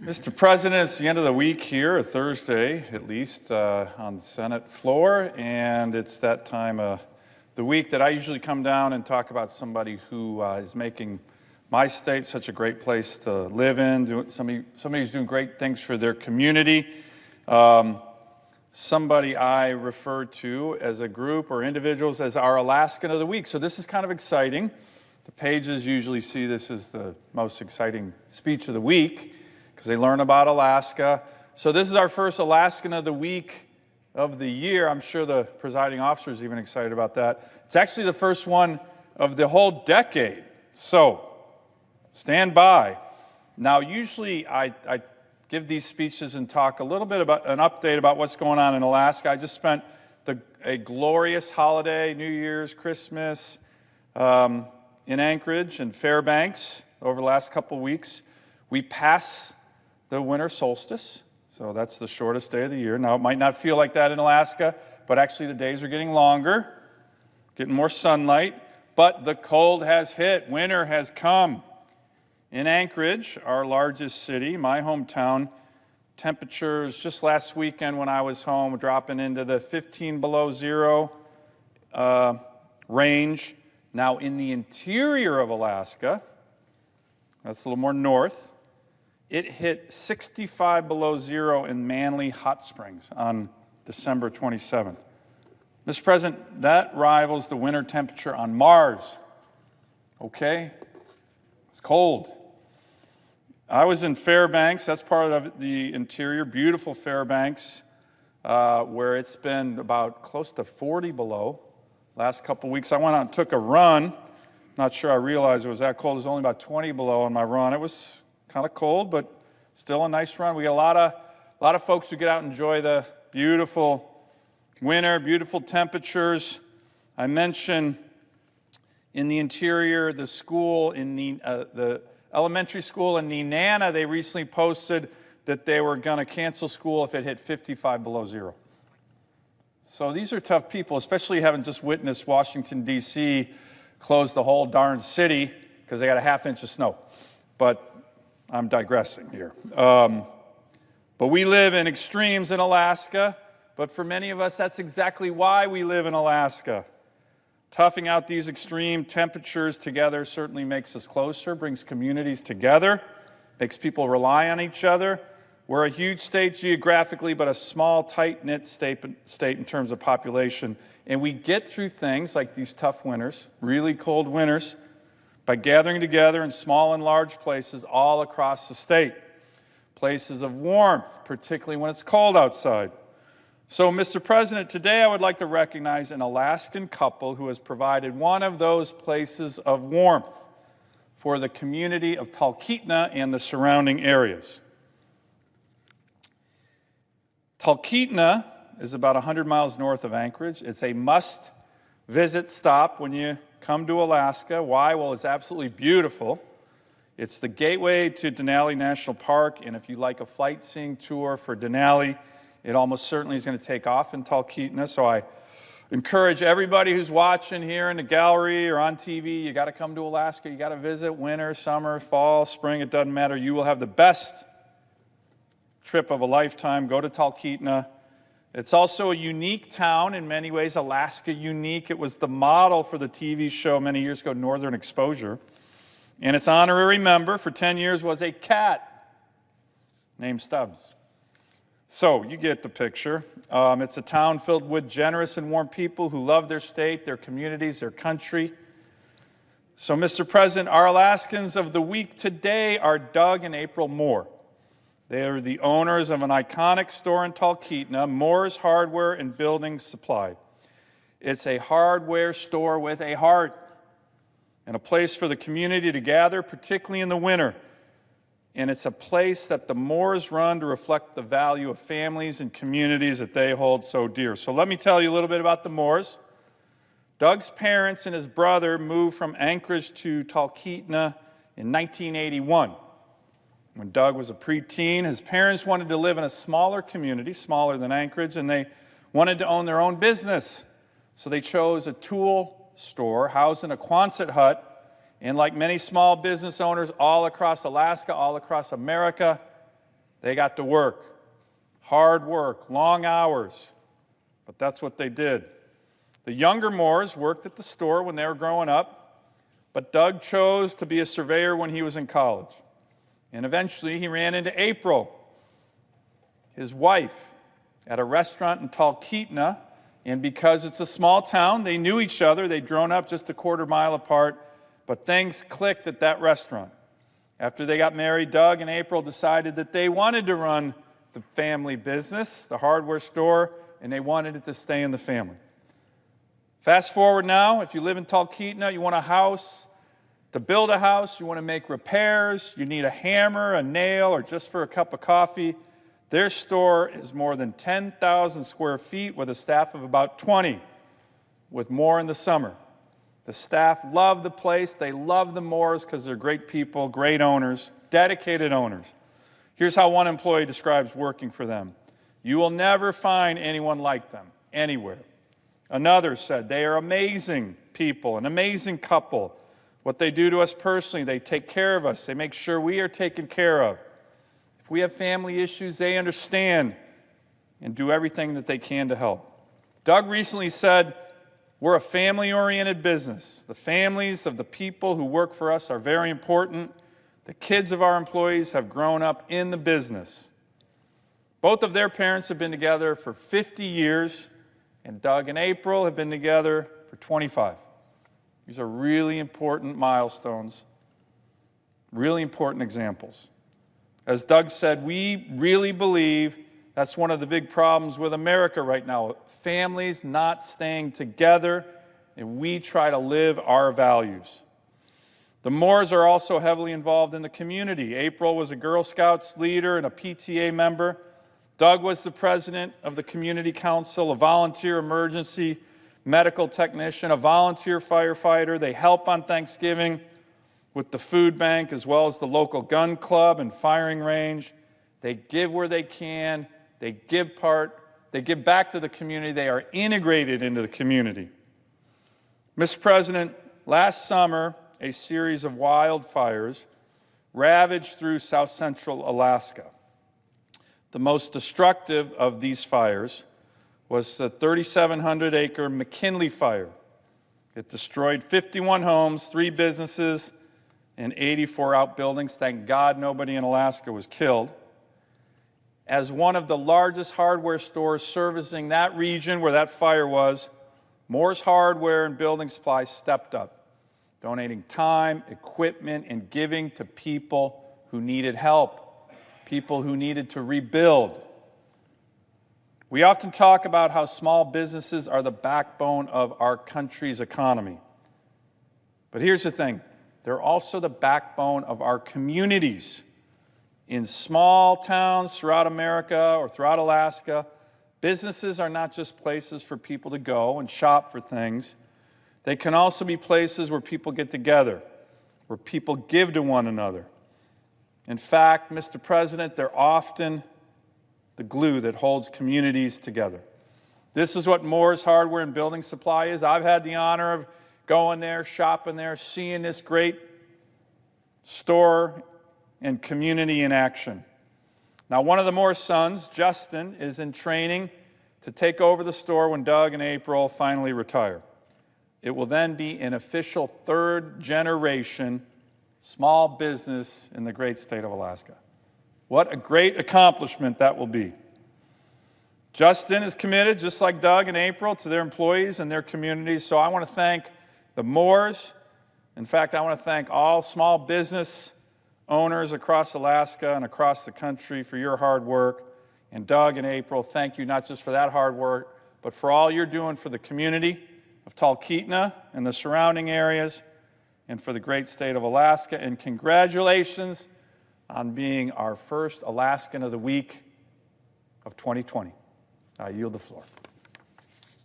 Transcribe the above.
Mr. President, it's the end of the week here, a Thursday at least, on the Senate floor, and it's that time of the week that I usually come down and talk about somebody who is making my state such a great place to live in, somebody who's doing great things for their community, somebody I refer to as a group or individuals as our Alaskan of the week. So this is kind of exciting. The pages usually see this as the most exciting speech of the week, because they learn about Alaska. So this is our first Alaskan of the week of the year. I'm sure the presiding officer is even excited about that. It's actually the first one of the whole decade. So stand by. Now, usually I give these speeches and talk a little bit about an update about what's going on in Alaska. I just spent a glorious holiday, New Year's, Christmas, in Anchorage and Fairbanks over the last couple of weeks. We pass the winter solstice, so that's the shortest day of the year. Now, it might not feel like that in Alaska, but actually the days are getting longer, getting more sunlight, but the cold has hit. Winter has come. In Anchorage, our largest city, my hometown, temperatures just last weekend when I was home dropping into the 15 below zero range. Now, in the interior of Alaska, that's a little more north, it hit 65 below zero in Manly Hot Springs on December 27th. Mr. President, that rivals the winter temperature on Mars. Okay? It's cold. I was in Fairbanks, that's part of the interior, beautiful Fairbanks, where it's been about close to 40 below last couple weeks. I went out and took a run. Not sure I realized it was that cold. It was only about 20 below on my run. It was kind of cold, but still a nice run. We got a lot of folks who get out and enjoy the beautiful winter, beautiful temperatures. I mentioned in the interior, the school in the elementary school in Nenana, they recently posted that they were going to cancel school if it hit 55 below zero. So these are tough people, especially having just witnessed Washington, D.C. close the whole darn city because they got a half-inch of snow. But I'm digressing here. But we live in extremes in Alaska, but for many of us, that's exactly why we live in Alaska. Toughing out these extreme temperatures together certainly makes us closer, brings communities together, makes people rely on each other. We're a huge state geographically, but a small, tight-knit state in terms of population. And we get through things like these tough winters, really cold winters, by gathering together in small and large places all across the state. Places of warmth, particularly when it's cold outside. So, Mr. President, today I would like to recognize an Alaskan couple who has provided one of those places of warmth for the community of Talkeetna and the surrounding areas. Talkeetna is about 100 miles north of Anchorage. It's a must-visit stop when you come to Alaska. Why? Well, it's absolutely beautiful. It's the gateway to Denali National Park, and if you like a sightseeing tour for Denali, it almost certainly is going to take off in Talkeetna. So I encourage everybody who's watching here in the gallery or on TV, you got to come to Alaska. You got to visit winter, summer, fall, spring. It doesn't matter. You will have the best trip of a lifetime. Go to Talkeetna. It's also a unique town in many ways, Alaska unique. It was the model for the TV show many years ago, Northern Exposure. And its honorary member for 10 years was a cat named Stubbs. So you get the picture. It's a town filled with generous and warm people who love their state, their communities, their country. So, Mr. President, our Alaskans of the week today are Doug and April Moore. They are the owners of an iconic store in Talkeetna, Moore's Hardware and Building Supply. It's a hardware store with a heart and a place for the community to gather, particularly in the winter. And it's a place that the Moores run to reflect the value of families and communities that they hold so dear. So let me tell you a little bit about the Moores. Doug's parents and his brother moved from Anchorage to Talkeetna in 1981. When Doug was a preteen, his parents wanted to live in a smaller community, smaller than Anchorage, and they wanted to own their own business. So they chose a tool store housed in a Quonset hut And like many small business owners all across Alaska, all across America, They got to work. Hard work, long hours, but that's what they did. The younger Moores worked at the store when they were growing up, but Doug chose to be a surveyor when he was in college. And eventually he ran into April, his wife, at a restaurant in Talkeetna, and because it's a small town, they knew each other. They'd grown up just a quarter-mile apart, but things clicked at that restaurant. After they got married, Doug and April decided that they wanted to run the family business, the hardware store, and they wanted it to stay in the family. Fast forward now, if you live in Talkeetna, you want a house. To build a house, you want to make repairs, you need a hammer, a nail, or just for a cup of coffee. Their store is more than 10,000 square feet with a staff of about 20, with more in the summer. The staff love the place. They love the Moores because they're great people, great owners, dedicated owners. Here's how one employee describes working for them. You will never find anyone like them anywhere. Another said, they are amazing people, an amazing couple. What they do to us personally, they take care of us. They make sure we are taken care of. If we have family issues, they understand and do everything that they can to help. Doug recently said, we're a family-oriented business. The families of the people who work for us are very important. The kids of our employees have grown up in the business. Both of their parents have been together for 50 years, and Doug and April have been together for 25. These are really important milestones, really important examples. As Doug said, we really believe that's one of the big problems with America right now. Families not staying together, and we try to live our values. The Moores are also heavily involved in the community. April was a Girl Scouts leader and a PTA member. Doug was the president of the community council, a volunteer emergency medical technician, a volunteer firefighter. They help on Thanksgiving with the food bank as well as the local gun club and firing range. They give where they can. They give back to the community. They are integrated into the community. Mr. President, last summer, a series of wildfires ravaged through south central Alaska. The most destructive of these fires was the 3,700-acre McKinley fire. It destroyed 51 homes, 3 businesses, and 84 outbuildings. Thank God nobody in Alaska was killed. As one of the largest hardware stores servicing that region where that fire was, Moore's Hardware and Building Supplies stepped up, donating time, equipment, and giving to people who needed help, people who needed to rebuild. We often talk about how small businesses are the backbone of our country's economy. But here's the thing, they're also the backbone of our communities. In small towns throughout America or throughout Alaska, businesses are not just places for people to go and shop for things. They can also be places where people get together, where people give to one another. In fact, Mr. President, they're often the glue that holds communities together. This is what Moore's Hardware and Building Supply is. I've had the honor of going there, shopping there, seeing this great store and community in action. Now, one of the Moore sons, Justin, is in training to take over the store when Doug and April finally retire. It will then be an official third-generation small business in the great state of Alaska. What a great accomplishment that will be. Justin is committed, just like Doug and April, to their employees and their communities, so I want to thank the Moores. In fact, I want to thank all small business owners across Alaska and across the country for your hard work. And Doug and April, thank you not just for that hard work, but for all you're doing for the community of Talkeetna and the surrounding areas and for the great state of Alaska. And congratulations on being our first Alaskan of the Week of 2020. I yield the floor.